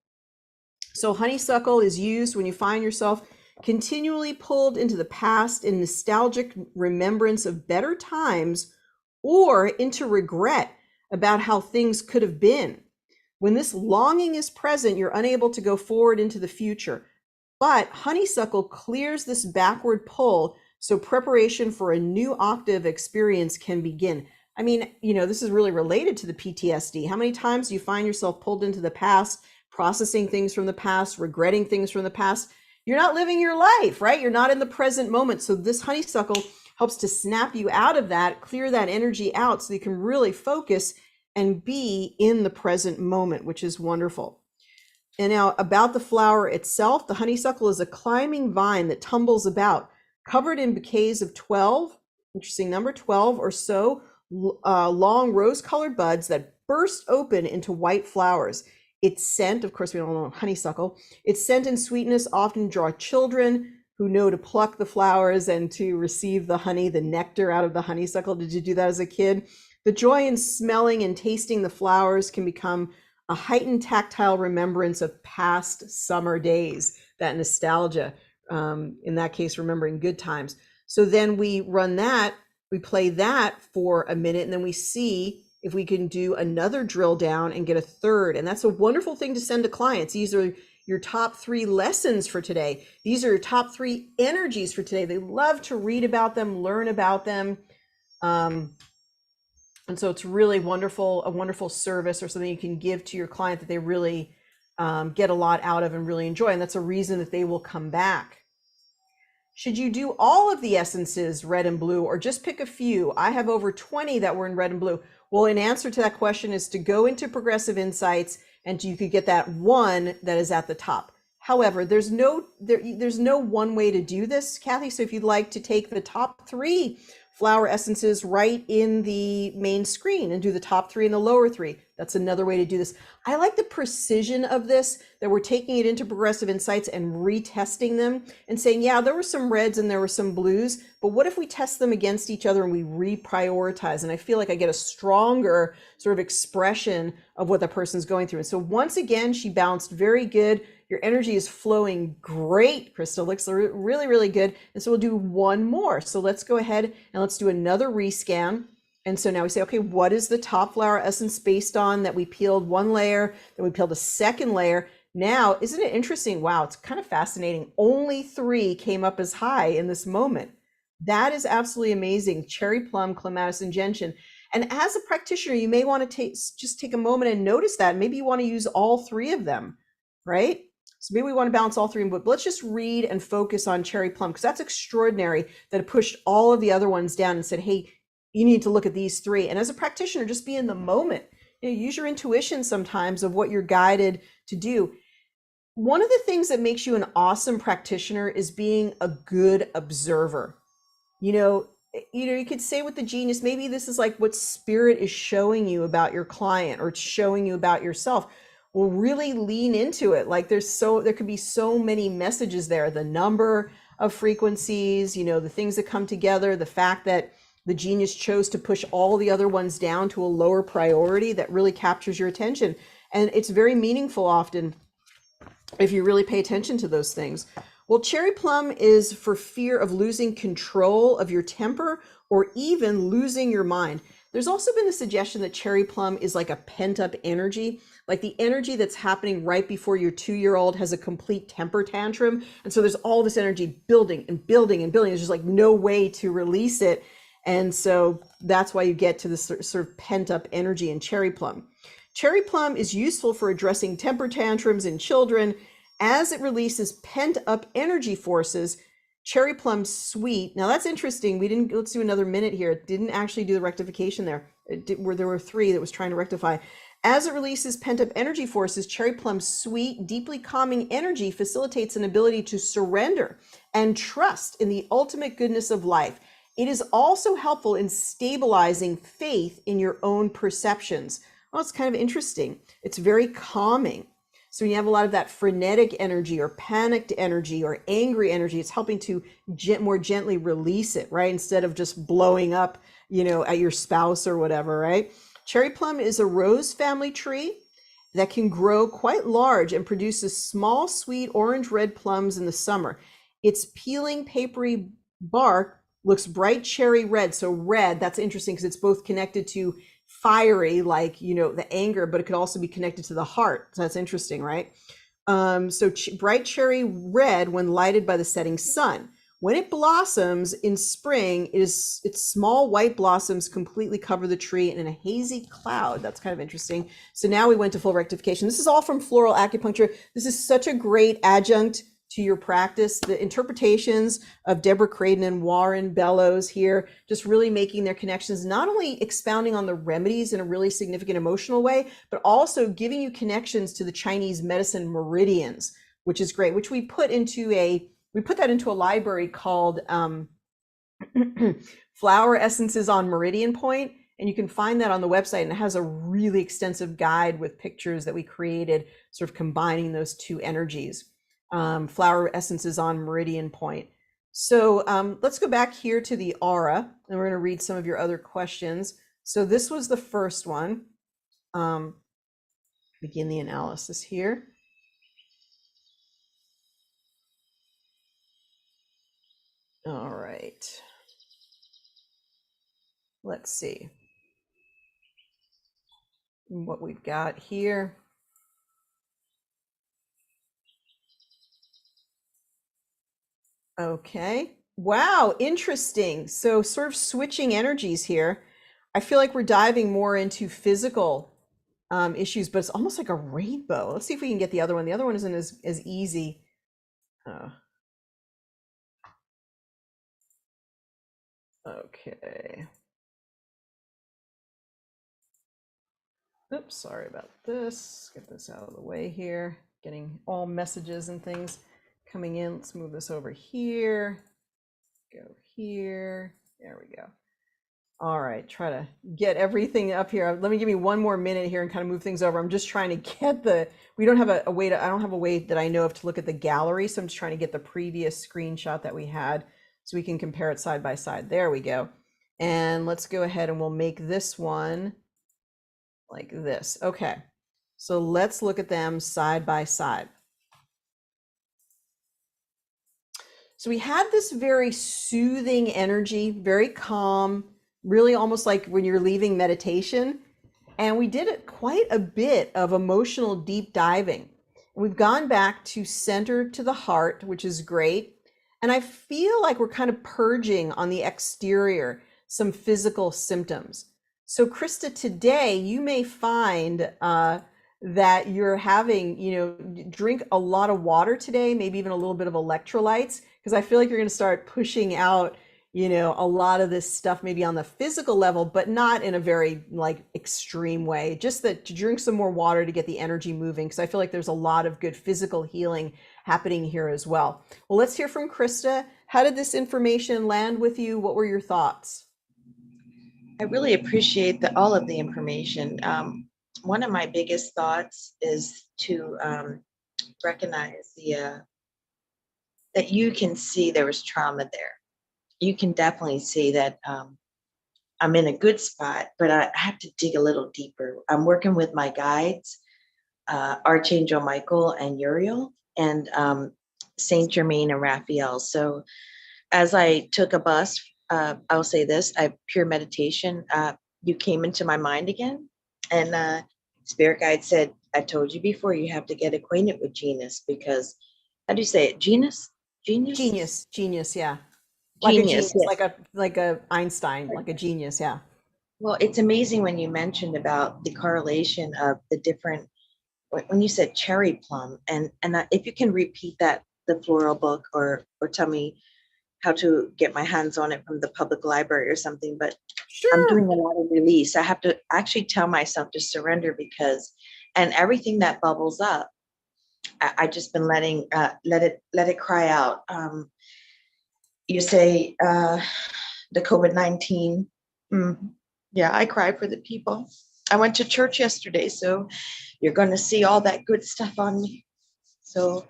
A: So honeysuckle is used when you find yourself continually pulled into the past in nostalgic remembrance of better times or into regret about how things could have been. When this longing is present, you're unable to go forward into the future. But honeysuckle clears this backward pull, so preparation for a new octave experience can begin. I mean, this is really related to the PTSD. How many times do you find yourself pulled into the past, processing things from the past, regretting things from the past? You're not living your life, right? You're not in the present moment. So this honeysuckle helps to snap you out of that, clear that energy out so you can really focus and be in the present moment, which is wonderful. And now about the flower itself, the honeysuckle is a climbing vine that tumbles about, covered in bouquets of 12, interesting number, 12 or so, long rose-colored buds that burst open into white flowers. Its scent, of course, we don't know honeysuckle, its scent and sweetness often draw children who know to pluck the flowers and to receive the honey, the nectar out of the honeysuckle. Did you do that as a kid? The joy in smelling and tasting the flowers can become a heightened tactile remembrance of past summer days, that nostalgia, in that case, remembering good times. So then we run that, we play that for a minute, and then we see if we can do another drill down and get a third. And that's a wonderful thing to send to clients. These are your top 3 lessons for today. These are your top 3 energies for today. They love to read about them, learn about them. And so it's really wonderful, a wonderful service or something you can give to your client that they really get a lot out of and really enjoy. And that's a reason that they will come back. Should you do all of the essences red and blue or just pick a few? I have over 20 that were in red and blue. Well, in answer to that question is to go into Progressive Insights and you could get that one that is at the top. However, there's no one way to do this, Kathy. So if you'd like to take the top 3 flower essences right in the main screen and do the top 3 and the lower 3, that's another way to do this. I like the precision of this, that we're taking it into Progressive Insights and retesting them and saying, yeah, there were some reds and there were some blues, but what if we test them against each other and we reprioritize? And I feel like I get a stronger sort of expression of what the person's going through. And so once again, she bounced very good. Your energy is flowing great, Crystal. Looks really, really good. And so we'll do one more. So let's go ahead and let's do another rescan. And so now we say, okay, what is the top flower essence based on that we peeled one layer, then we peeled a second layer. Now, isn't it interesting? Wow, it's kind of fascinating. Only 3 came up as high in this moment. That is absolutely amazing. Cherry plum, clematis, and gentian. And as a practitioner, you may want to just take a moment and notice that. Maybe you want to use all 3 of them, right? So maybe we want to balance all 3, but let's just read and focus on cherry plum, because that's extraordinary that it pushed all of the other ones down and said, hey, you need to look at these 3. And as a practitioner, just be in the moment. Use your intuition sometimes of what you're guided to do. One of the things that makes you an awesome practitioner is being a good observer. You could say with the genius, maybe this is like what spirit is showing you about your client or it's showing you about yourself. Well, really lean into it. Like there could be so many messages there. The number of frequencies, the things that come together, the fact that the genius chose to push all the other ones down to a lower priority that really captures your attention. And it's very meaningful often if you really pay attention to those things. Well, cherry plum is for fear of losing control of your temper or even losing your mind. There's also been a suggestion that cherry plum is like a pent-up energy, like the energy that's happening right before your 2-year-old has a complete temper tantrum. And so there's all this energy building and building and building. There's just like no way to release it. And so that's why you get to this sort of pent-up energy in cherry plum. Cherry plum is useful for addressing temper tantrums in children as it releases pent-up energy forces. Cherry plum sweet. Now that's interesting. Let's do another minute here. It didn't actually do the rectification there. Where there were 3 that was trying to rectify. As it releases pent-up energy forces, cherry plum sweet, deeply calming energy facilitates an ability to surrender and trust in the ultimate goodness of life. It is also helpful in stabilizing faith in your own perceptions. Oh, it's kind of interesting. It's very calming. So when you have a lot of that frenetic energy or panicked energy or angry energy, it's helping to more gently release it, right? Instead of just blowing up, at your spouse or whatever, right? Cherry plum is a rose family tree that can grow quite large and produces small, sweet orange-red plums in the summer. Its peeling, papery bark looks bright cherry red. So red, that's interesting because it's both connected to fiery, like, the anger, but it could also be connected to the heart. So that's interesting, right? So bright cherry red when lighted by the setting sun. When it blossoms in spring, its small white blossoms completely cover the tree in a hazy cloud. That's kind of interesting. So now we went to full rectification. This is all from floral acupuncture. This is such a great adjunct to your practice. The interpretations of Deborah Craden and Warren Bellows here, just really making their connections, not only expounding on the remedies in a really significant emotional way, but also giving you connections to the Chinese medicine meridians, which is great, which we put that into a library called Flower Essences on Meridian Point. And you can find that on the website, and it has a really extensive guide with pictures that we created, sort of combining those 2 energies. Flower Essences on Meridian Point. So let's go back here to the aura, and we're going to read some of your other questions. So this was the first one. Begin the analysis here. All right. Let's see what we've got here. Okay. Wow, interesting. So sort of switching energies here. I feel like we're diving more into physical issues, but it's almost like a rainbow. Let's see if we can get the other one. The other one isn't as easy. Okay. Oops, sorry about this. Get this out of the way here. Getting all messages and things coming in. Let's move this over here. Go here. There we go. All right, try to get everything up here. Let me give you one more minute here and kind of move things over. I'm just trying to get we don't have a way I don't have a way that I know of to look at the gallery. So I'm just trying to get the previous screenshot that we had so we can compare it side by side. There we go. And let's go ahead and we'll make this one like this. Okay, so let's look at them side by side. So we had this very soothing energy, very calm, really almost like when you're leaving meditation. And we did it quite a bit of emotional deep diving. We've gone back to center to the heart, which is great. And I feel like we're kind of purging on the exterior some physical symptoms. So, Krista, today you may find that you're having, drink a lot of water today, maybe even a little bit of electrolytes, because I feel like you're going to start pushing out, a lot of this stuff maybe on the physical level, but not in a very like extreme way. Just that to drink some more water to get the energy moving, because I feel like there's a lot of good physical healing happening here as well. Well, let's hear from Krista. How did this information land with you? What were your thoughts?
B: I really appreciate all of the information. One of my biggest thoughts is to recognize that you can see there was trauma there. You can definitely see that I'm in a good spot, but I have to dig a little deeper. I'm working with my guides, Archangel Michael and Uriel, and Saint Germain and Raphael. So as I took a bus, I'll say this: pure meditation. You came into my mind again, and Spirit Guide said, "I told you before. You have to get acquainted with Genius because, how do you say it? Genius, genius,
A: Genius, yeah. Like a
B: genius.
A: genius,
B: Yes.
A: like a Einstein, like a genius, yeah.
B: Well, it's amazing when you mentioned about the correlation of the different. When you said cherry plum, and if you can repeat that, the floral book, or tell me how to get my hands on it from the public library or something, but I'm doing
A: Sure.
B: a lot of release. I have to actually tell myself to surrender because, and everything that bubbles up, I just been letting, let it cry out. You say the COVID-19. Yeah, I cry for the people. I went to church yesterday, so you're going to see all that good stuff on me. So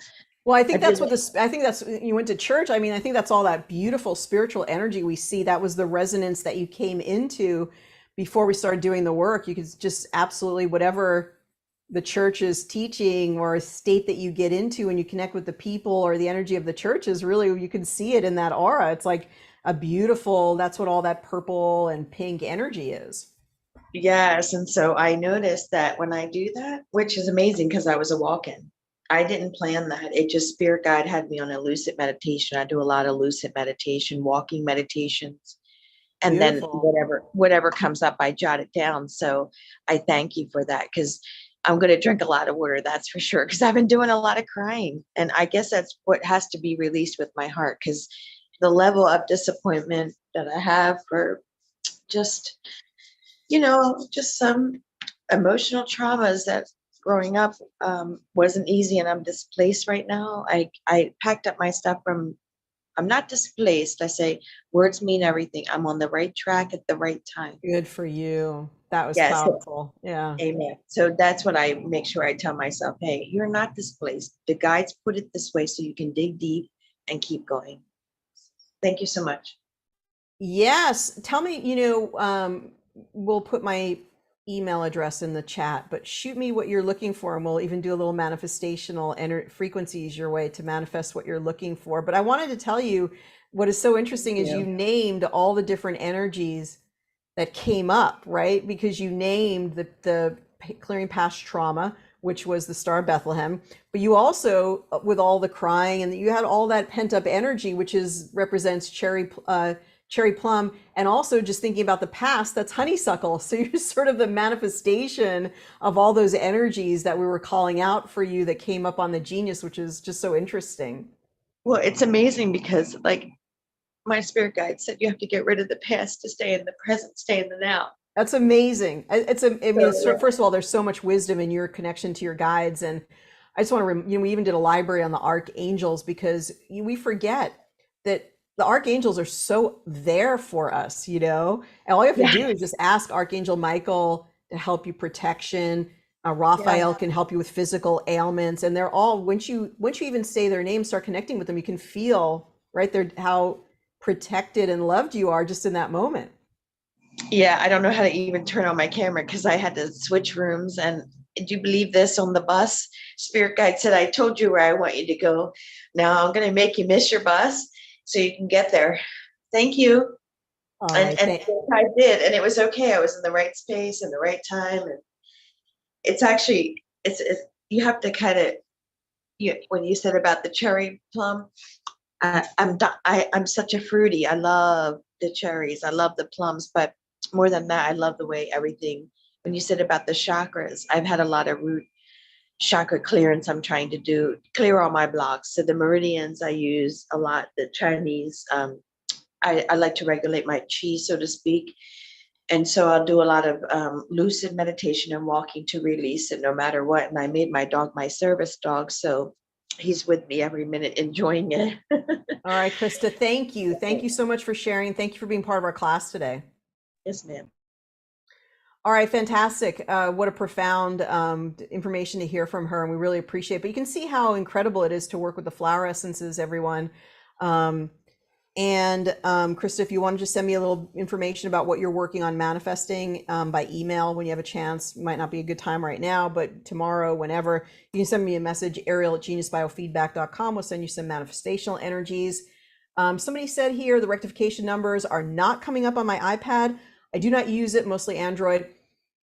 A: Well, I
B: I
A: think
B: did.
A: that's what this, I think that's, you went to church. I mean, I think that's all that beautiful spiritual energy we see. That was the resonance that you came into before we started doing the work. You could just absolutely, whatever the church is teaching or a state that you get into and you connect with the people or the energy of the church is really, you can see it in that aura. It's like a beautiful, that's what all that purple and pink energy is.
B: Yes. And so I noticed that when I do that, which is amazing because I was a walk-in, I didn't plan that. It just Spirit Guide had me on a lucid meditation. I do a lot of lucid meditation, walking meditations, and then
A: Beautiful.
B: whatever comes up, I jot it down. So I thank you for that because I'm going to drink a lot of water, that's for sure, because I've been doing a lot of crying. And I guess that's what has to be released with my heart because the level of disappointment that I have for just just some emotional traumas that growing up wasn't easy, and I'm displaced right now. I packed up my stuff from. I'm not displaced. I say words mean everything. I'm on the right track at the right time.
A: Good for you. That was
B: Yes,
A: powerful. Yeah.
B: amen. So that's what I make sure I tell myself. Hey, you're not displaced. The guides put it this way so you can dig deep and keep going. Thank you so much.
A: Yes. Tell me, we'll put my email address in the chat, but shoot me what you're looking for, and we'll even do a little manifestational frequencies your way to manifest what you're looking for. But I wanted to tell you what is so
B: Thank
A: interesting is you
B: you.
A: named all the different energies that came up, right? Because you named the clearing past trauma, which was the Star of Bethlehem, but you also, with all the crying, and you had all that pent up energy, which is represents cherry plum, and also just thinking about the past, that's honeysuckle. So you're sort of the manifestation of all those energies that we were calling out for you that came up on the genius, which is just so interesting.
B: Well, it's amazing because like my spirit guide said, you have to get rid of the past to stay in the present, stay in the now.
A: That's amazing. I mean,
B: So
A: first of all, there's so much wisdom in your connection to your guides. And I just want to, we even did a library on the archangels because we forget that the archangels are so there for us, and all you have to
B: yeah,
A: do is just ask Archangel Michael to help you protection.
B: yeah,
A: Raphael can help you with physical ailments. And they're all, once you even say their name, start connecting with them, you can feel right there how protected and loved you are just in that moment.
B: yeah. I don't know how to even turn on my camera because I had to switch rooms. And do you believe this? On the bus, spirit guide said, "I told you where I want you to go. Now I'm going to make you miss your bus." so you can get there. Thank you.
A: All
B: And
A: right.
B: and I did, and it was okay. I was in the right space and the right time, and it's actually it's you have to kind of when you said about the cherry plum, I'm such a fruity. I love the cherries. I love the plums, but more than that, I love the way everything. When you said about the chakras, I've had a lot of root chakra clearance. I'm trying to do clear all my blocks. So the meridians I use a lot. The Chinese. I like to regulate my chi, so to speak. And so I'll do a lot of lucid meditation and walking to release it no matter what. And I made my dog my service dog. So he's with me every minute enjoying it.
A: All right, Krista, thank you. Thank you so much for sharing. Thank you for being part of our class today.
B: Yes, ma'am.
A: All right, fantastic. What a profound information to hear from her, and we really appreciate it. But you can see how incredible it is to work with the flower essences, everyone. Um, Krista, if you want to just send me a little information about what you're working on manifesting by email when you have a chance, might not be a good time right now, but tomorrow, whenever, you can send me a message, Ariel at geniusbiofeedback.com. We'll send you some manifestational energies. Somebody said here the rectification numbers are not coming up on my iPad. I do not use it, mostly Android.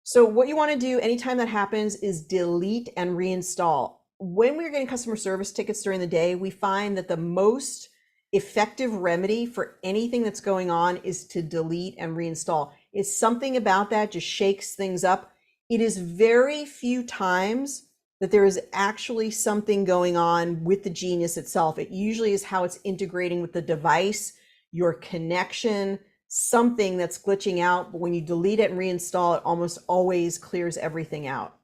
A: So what you want to do anytime that happens is delete and reinstall. When we're getting customer service tickets during the day, we find that the most effective remedy for anything that's going on is to delete and reinstall. It's something about that just shakes things up. It is very few times that there is actually something going on with the genius itself. It usually is how it's integrating with the device, your connection, something that's glitching out. But when you delete it and reinstall, it almost always clears everything out.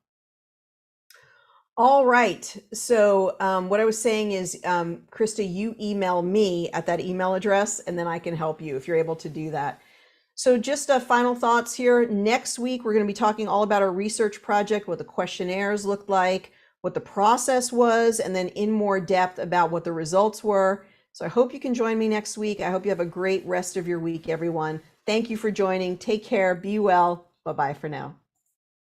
A: All right. So what I was saying is, Krista, you email me at that email address, and then I can help you if you're able to do that. So just final thoughts here. Next week, we're going to be talking all about our research project, what the questionnaires looked like, what the process was, and then in more depth about what the results were. So I hope you can join me next week. I hope you have a great rest of your week, everyone. Thank you for joining. Take care. Be well. Bye-bye for now.